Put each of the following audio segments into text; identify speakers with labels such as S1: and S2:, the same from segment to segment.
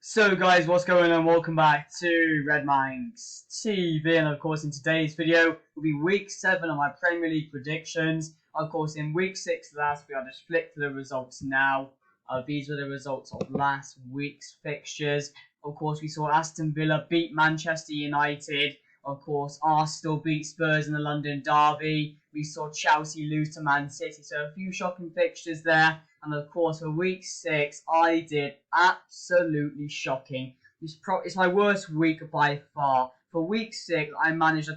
S1: So guys, what's going on? Welcome back to Red Minds TV, and of course in today's video will be week 7 of my Premier League predictions. Of course in week 6 last week, I'll just flick to the results now. These were the results of last week's fixtures. Of course we saw Aston Villa beat Manchester United. Of course Arsenal beat Spurs in the London derby. We saw Chelsea lose to Man City, so a few shocking fixtures there. And of course, for week 6, I did absolutely shocking. It's my worst week by far. For week 6, I managed a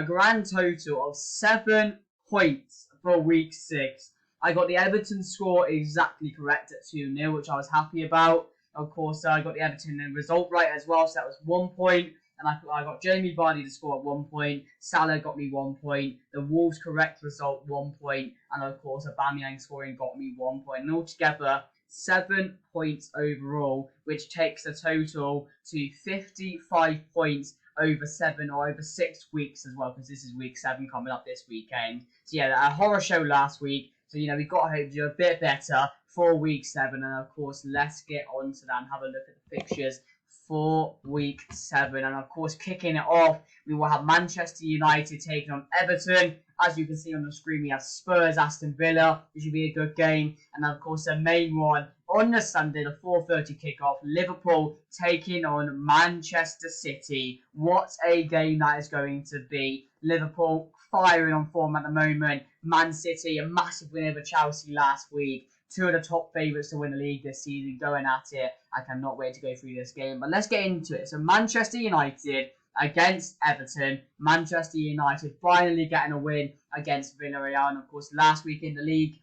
S1: grand total of 7 points for week 6. I got the Everton score exactly correct at 2-0, which I was happy about. Of course, I got the Everton result right as well, so that was 1 point. And I got Jamie Vardy to score at 1 point. Salah got me 1 point. The Wolves correct result, 1 point. And of course, Aubameyang scoring got me 1 point. And altogether, 7 points overall, which takes the total to 55 points over 7 or over 6 weeks as well, because this is week 7 coming up this weekend. So yeah, a horror show last week. So, we got to do a bit better for week 7. And of course, let's get on to that and have a look at the fixtures for week 7. And of course, kicking it off, we will have Manchester United taking on Everton. As you can see on the screen, we have Spurs, Aston Villa, which should be a good game. And of course, the main one on the Sunday, the 4:30 kickoff, Liverpool taking on Manchester City. What a game that is going to be. Liverpool firing on form at the moment. Man City, a massive win over Chelsea last week. 2 of the top favourites to win the league this season, going at it. I cannot wait to go through this game. But let's get into it. So Manchester United against Everton. Manchester United finally getting a win against Villarreal. And of course, last week in the league,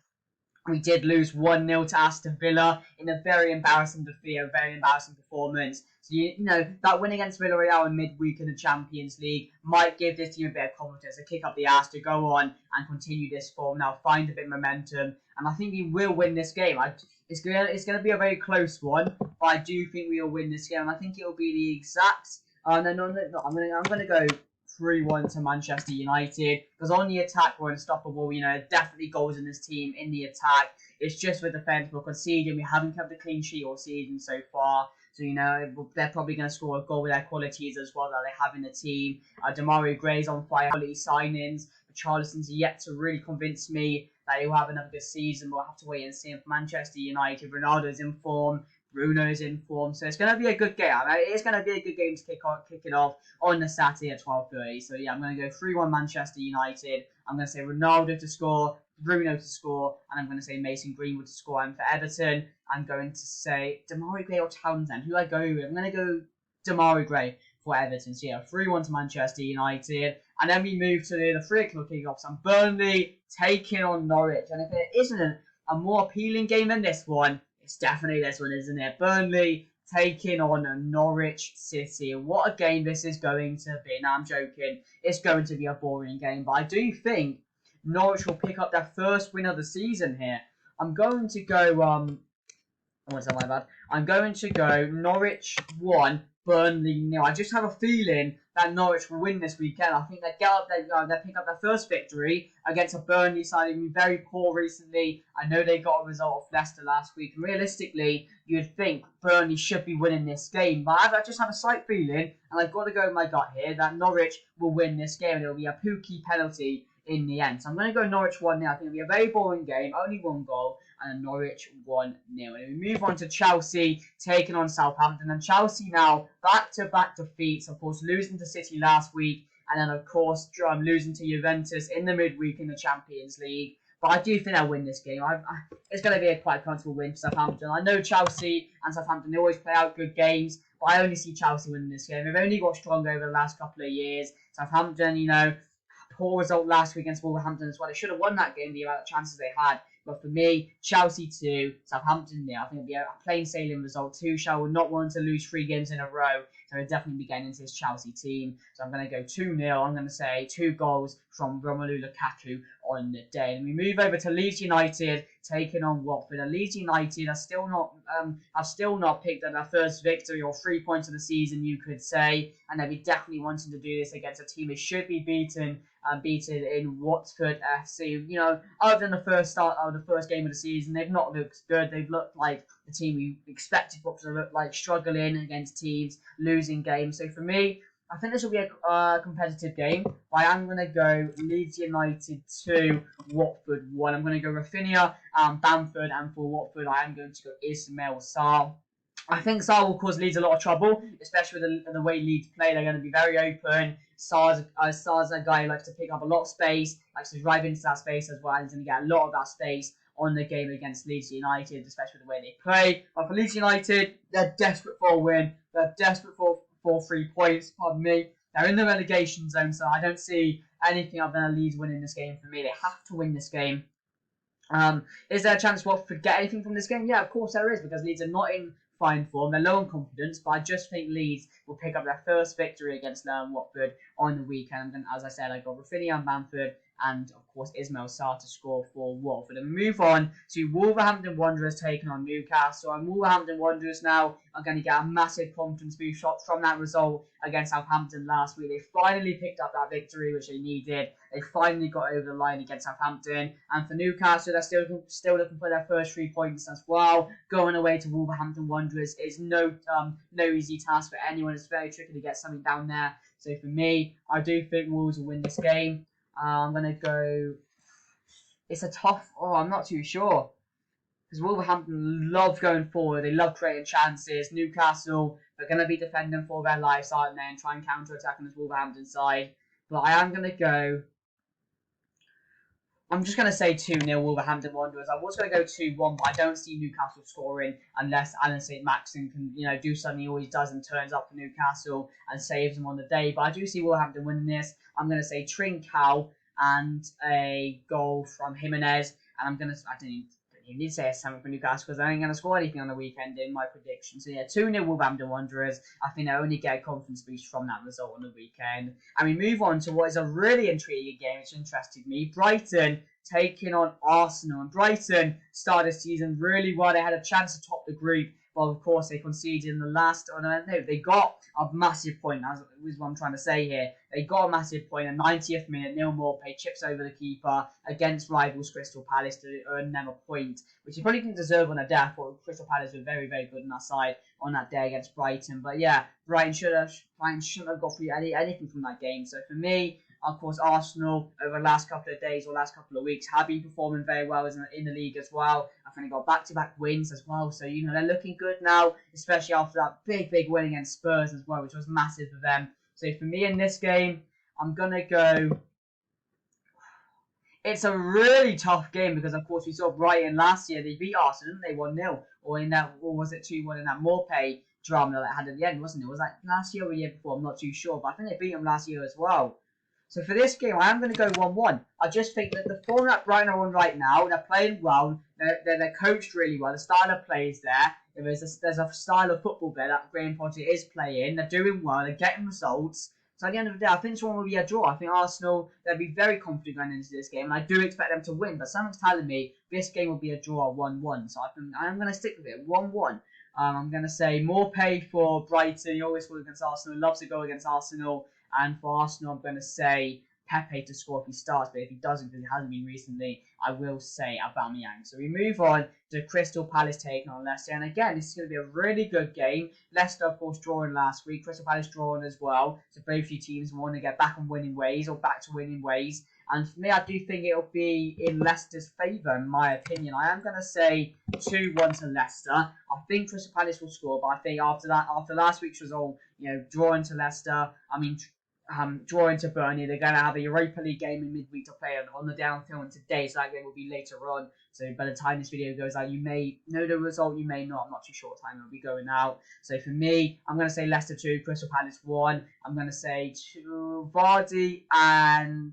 S1: we did lose 1-0 to Aston Villa in a very embarrassing defeat, a very embarrassing performance. So, that win against Villarreal in midweek in the Champions League might give this team a bit of confidence, a kick up the ass to go on and continue this form now, find a bit of momentum. And I think we will win this game. It's going to be a very close one, but I do think we will win this game. And I think it will be the exact... I'm going to go 3-1 to Manchester United, because on the attack we're unstoppable. Definitely goals in this team in the attack. It's just with defence we're conceding. We haven't kept a clean sheet all season so far. So, they're probably going to score a goal with their qualities as well that they have in the team. Demarai Gray's on fire, quality signings. Charleston's yet to really convince me that he'll have another good season. We'll have to wait and see him for Manchester United. Ronaldo's in form. Bruno's in form. So it's going to be a good game. It's going to be a good game to kick it off on the Saturday at 12:30. So yeah, I'm going to go 3-1 Manchester United. I'm going to say Ronaldo to score, Bruno to score, and I'm going to say Mason Greenwood to score. And for Everton, I'm going to say Demarai Gray or Townsend. Who do I go with? I'm going to go Demarai Gray for Everton. So yeah, 3-1 to Manchester United. And then we move to the 3 o'clock kickoffs. And Burnley taking on Norwich. And if it isn't a more appealing game than this one, it's definitely this one, isn't it? Burnley taking on Norwich City. What a game this is going to be. Now, I'm joking. It's going to be a boring game. But I do think Norwich will pick up their first win of the season here. I'm going to go... what's that, my bad? I'm going to go Norwich 1, Burnley 0. I just have a feeling that Norwich will win this weekend. I think they'll pick up their first victory against a Burnley side who've been very poor recently. I know they got a result of Leicester last week. And realistically, you'd think Burnley should be winning this game. But I just have a slight feeling, and I've got to go with my gut here, that Norwich will win this game. And it'll be a Pookie penalty in the end. So I'm going to go Norwich 1-0. I think it'll be a very boring game, only 1 goal, and Norwich 1-0. And we move on to Chelsea taking on Southampton. And Chelsea now back-to-back defeats. Of course, losing to City last week, and then of course losing to Juventus in the midweek in the Champions League. But I do think they'll win this game. It's going to be a quite comfortable win for Southampton. I know Chelsea and Southampton, they always play out good games, but I only see Chelsea winning this game. They've only got stronger over the last couple of years. Southampton, poor result last week against Wolverhampton as well. They should have won that game, the amount of chances they had. But for me, Chelsea 2, Southampton 0. I think it'll be a plain sailing result. Tuchel will not want to lose 3 games in a row. So he'll definitely be getting into his Chelsea team. So I'm going to go 2-0. I'm going to say 2 goals from Romelu Lukaku on the day. And we move over to Leeds United taking on Watford. And Leeds United are still not picked up their first victory or 3 points of the season, you could say, and they'll be definitely wanting to do this against a team they should be beaten in Watford FC. You know, other than the first game of the season, they've not looked good. They've looked like the team we expected Watford to look like, struggling against teams, losing games. So for me, I think this will be a competitive game. But I am going to go Leeds United 2, Watford 1. I'm going to go Rafinha and Bamford, and for Watford, I am going to go Ismail Sarr. I think Sarr will cause Leeds a lot of trouble, especially with the way Leeds play. They're going to be very open. Sarr's a guy who likes to pick up a lot of space, likes to drive into that space as well, and he's going to get a lot of that space on the game against Leeds United, especially the way they play. But for Leeds United, they're desperate for a win. They're desperate for 3 points, pardon me. They're in the relegation zone, so I don't see anything other than Leeds winning this game for me. They have to win this game. Is there a chance Watford get anything from this game? Yeah, of course there is, because Leeds are not in fine form. They're low on confidence, but I just think Leeds will pick up their first victory against Watford on the weekend. And as I said, I got Rafinha and Bamford, and of course Ismail Sarr to score for Watford. And move on to Wolverhampton Wanderers taking on Newcastle. And Wolverhampton Wanderers now are going to get a massive confidence boost shot from that result against Southampton last week. They finally picked up that victory which they needed. They finally got over the line against Southampton. And for Newcastle, they're still looking for their first 3 points as well. Going away to Wolverhampton Wanderers is no easy task for anyone. It's very tricky to get something down there. So for me, I do think Wolves will win this game. I'm going to go... It's a tough... Oh, I'm not too sure. Because Wolverhampton love going forward. They love creating chances. Newcastle, they're going to be defending for their lives, aren't they? And try and counter-attack on this Wolverhampton side. But I am going to go... I'm just going to say 2-0 Wolverhampton Wanderers. I was going to go 2-1, but I don't see Newcastle scoring unless Alan St. Maxim can, do something he always does and turns up for Newcastle and saves them on the day. But I do see Wolverhampton winning this. I'm going to say Trincao and a goal from Jimenez. And I'm going to, I don't even need to say a 7 for Newcastle because they ain't going to score anything on the weekend in my prediction. So yeah, 2-0 Wolverhampton Wanderers. I think they only get a confidence boost from that result on the weekend. And we move on to what is a really intriguing game which interested me. Brighton taking on Arsenal. And Brighton started the season really well. They had a chance to top the group. Well, of course, they conceded in the last... Oh, no, they got a massive point. That was what I'm trying to say here. They got a massive point. In the 90th minute, Neil Maupay chips over the keeper against rivals Crystal Palace to earn them a point, which he probably didn't deserve on a day. I thought Crystal Palace were very, very good on that side on that day against Brighton. But yeah, Brighton shouldn't have got through anything from that game. So for me... Of course, Arsenal over the last couple of days or last couple of weeks have been performing very well in the league as well. I think they got back-to-back wins as well. So, they're looking good now, especially after that big win against Spurs as well, which was massive for them. So for me in this game, I'm going to go... It's a really tough game because, of course, we saw Brighton last year. They beat Arsenal, didn't they? 1-0. Or was it 2-1 in that Maupay drama that had at the end, wasn't it? Was that last year or the year before? I'm not too sure. But I think they beat them last year as well. So for this game, I am going to go 1-1. I just think that the form that Brighton are on right now, they're playing well. They're coached really well. The style of play is there. There's a style of football there that Graham Potter is playing. They're doing well. They're getting results. So at the end of the day, I think this one will be a draw. I think Arsenal, they'll be very confident going into this game. And I do expect them to win. But something's telling me this game will be a draw 1-1. So I am going to stick with it. 1-1. I'm going to say Maupay for Brighton. He always scores against Arsenal. Loves to go against Arsenal. And for Arsenal, I'm going to say Pepe to score if he starts. But if he doesn't, because he hasn't been recently, I will say Aubameyang. So we move on to Crystal Palace taking on Leicester. And again, this is going to be a really good game. Leicester, of course, drawing last week. Crystal Palace drawing as well. So both few teams want to get back on winning ways or back to winning ways. And for me, I do think it'll be in Leicester's favour, in my opinion. I am going to say 2-1 to Leicester. I think Crystal Palace will score, but I think after last week's result, drawing to Leicester, drawing to Burnley, they're going to have a Europa League game in midweek to play on the downfield today, so that game will be later on. So by the time this video goes out, you may know the result, you may not. I'm not too sure what time it'll be going out. So for me, I'm going to say Leicester 2, Crystal Palace 1. I'm going to say 2, Vardy and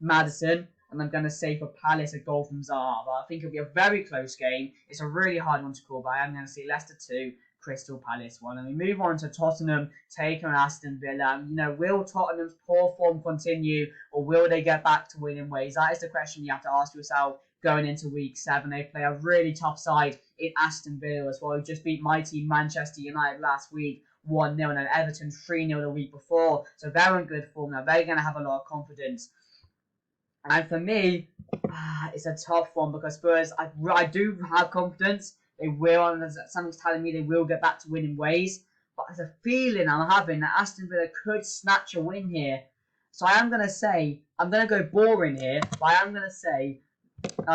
S1: Maddison. And I'm going to say for Palace a goal from Zaha. But I think it'll be a very close game. It's a really hard one to call, but I am going to say Leicester 2, Crystal Palace 1. And we move on to Tottenham taking on Aston Villa. Will Tottenham's poor form continue, or will they get back to winning ways? That is the question you have to ask yourself going into week 7. They play a really tough side in Aston Villa as well, who just beat my team Manchester United last week 1-0, and then Everton 3-0 the week before. So they're in good form now. They're going to have a lot of confidence. And for me, it's a tough one because Spurs, I do have confidence. They will, and something's telling me they will get back to winning ways. But there's a feeling I'm having that Aston Villa could snatch a win here. So I'm going to go boring here, but I am going to say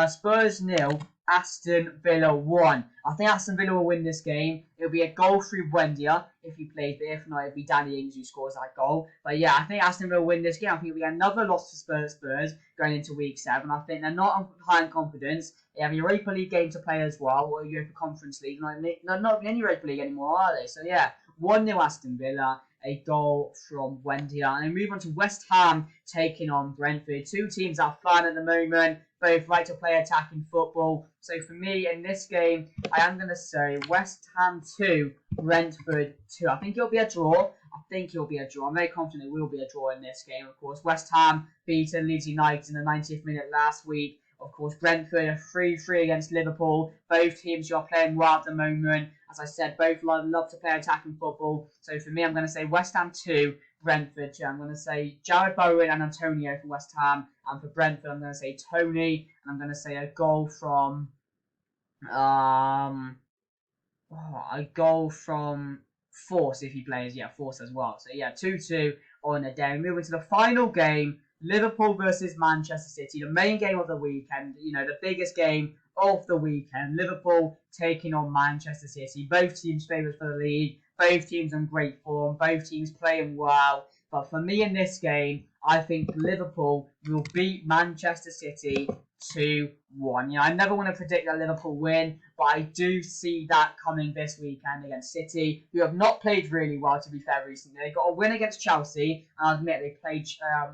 S1: Spurs 0, Aston Villa 1. I think Aston Villa will win this game. It'll be a goal through Buendia if he plays, but if not, it'll be Danny Ings who scores that goal. But yeah, I think Aston Villa will win this game. I think it'll be another loss for Spurs going into week 7. I think they're not high in confidence. They have a Europa League game to play as well, or Europa Conference League. Not in any Europa League anymore, are they? So yeah, 1-0 Aston Villa. A goal from Buendia. And we move on to West Ham taking on Brentford. Two teams that are flying at the moment. Both like to play attacking football. So for me, in this game, I am going to say West Ham 2, Brentford 2. I think it'll be a draw. I'm very confident it will be a draw in this game, of course. West Ham beaten Leeds United in the 90th minute last week. Of course, Brentford are 3-3 against Liverpool. Both teams are playing well at the moment. As I said, both love to play attacking football. So for me, I'm going to say West Ham 2, Brentford 2. I'm going to say Jared Bowen and Antonio for West Ham. And for Brentford, I'm going to say Tony. And I'm going to say a goal from Force if he plays. Yeah, Force as well. So yeah, 2-2 on the day. Moving to the final game. Liverpool versus Manchester City, the main game of the weekend, the biggest game of the weekend. Liverpool taking on Manchester City. Both teams favourites for the league. Both teams in great form. Both teams playing well. But for me in this game, I think Liverpool will beat Manchester City 2-1. I never want to predict that Liverpool win, but I do see that coming this weekend against City, who have not played really well, to be fair, recently. They got a win against Chelsea, and I admit they played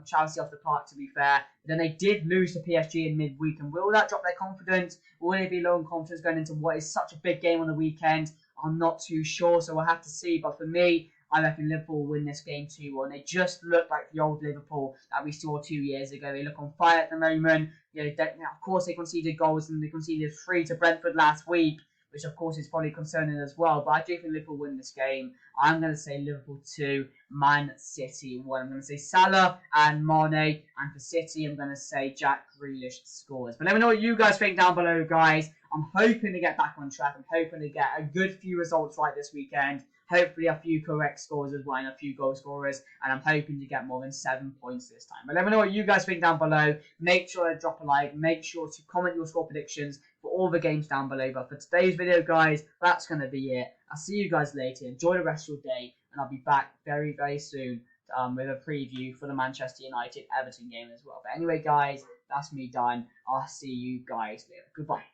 S1: Chelsea off the park, to be fair. But then they did lose to PSG in midweek, and will that drop their confidence? Will they be low in confidence going into what is such a big game on the weekend? I'm not too sure, so we'll have to see. But for me, I reckon Liverpool will win this game 2-1. They just look like the old Liverpool that we saw 2 years ago. They look on fire at the moment. Of course, they conceded goals, and they conceded 3 to Brentford last week, which of course is probably concerning as well. But I do think Liverpool win this game. I'm going to say Liverpool 2, Man City 1. I'm going to say Salah and Mane. And for City, I'm going to say Jack Grealish scores. But let me know what you guys think down below, guys. I'm hoping to get back on track. I'm hoping to get a good few results right this weekend. Hopefully a few correct scores as well, and a few goal scorers. And I'm hoping to get more than 7 points this time. But let me know what you guys think down below. Make sure to drop a like. Make sure to comment your score predictions for all the games down below. But for today's video, guys, that's going to be it. I'll see you guys later. Enjoy the rest of your day. And I'll be back very, very soon with a preview for the Manchester United Everton game as well. But anyway, guys, that's me done. I'll see you guys later. Goodbye.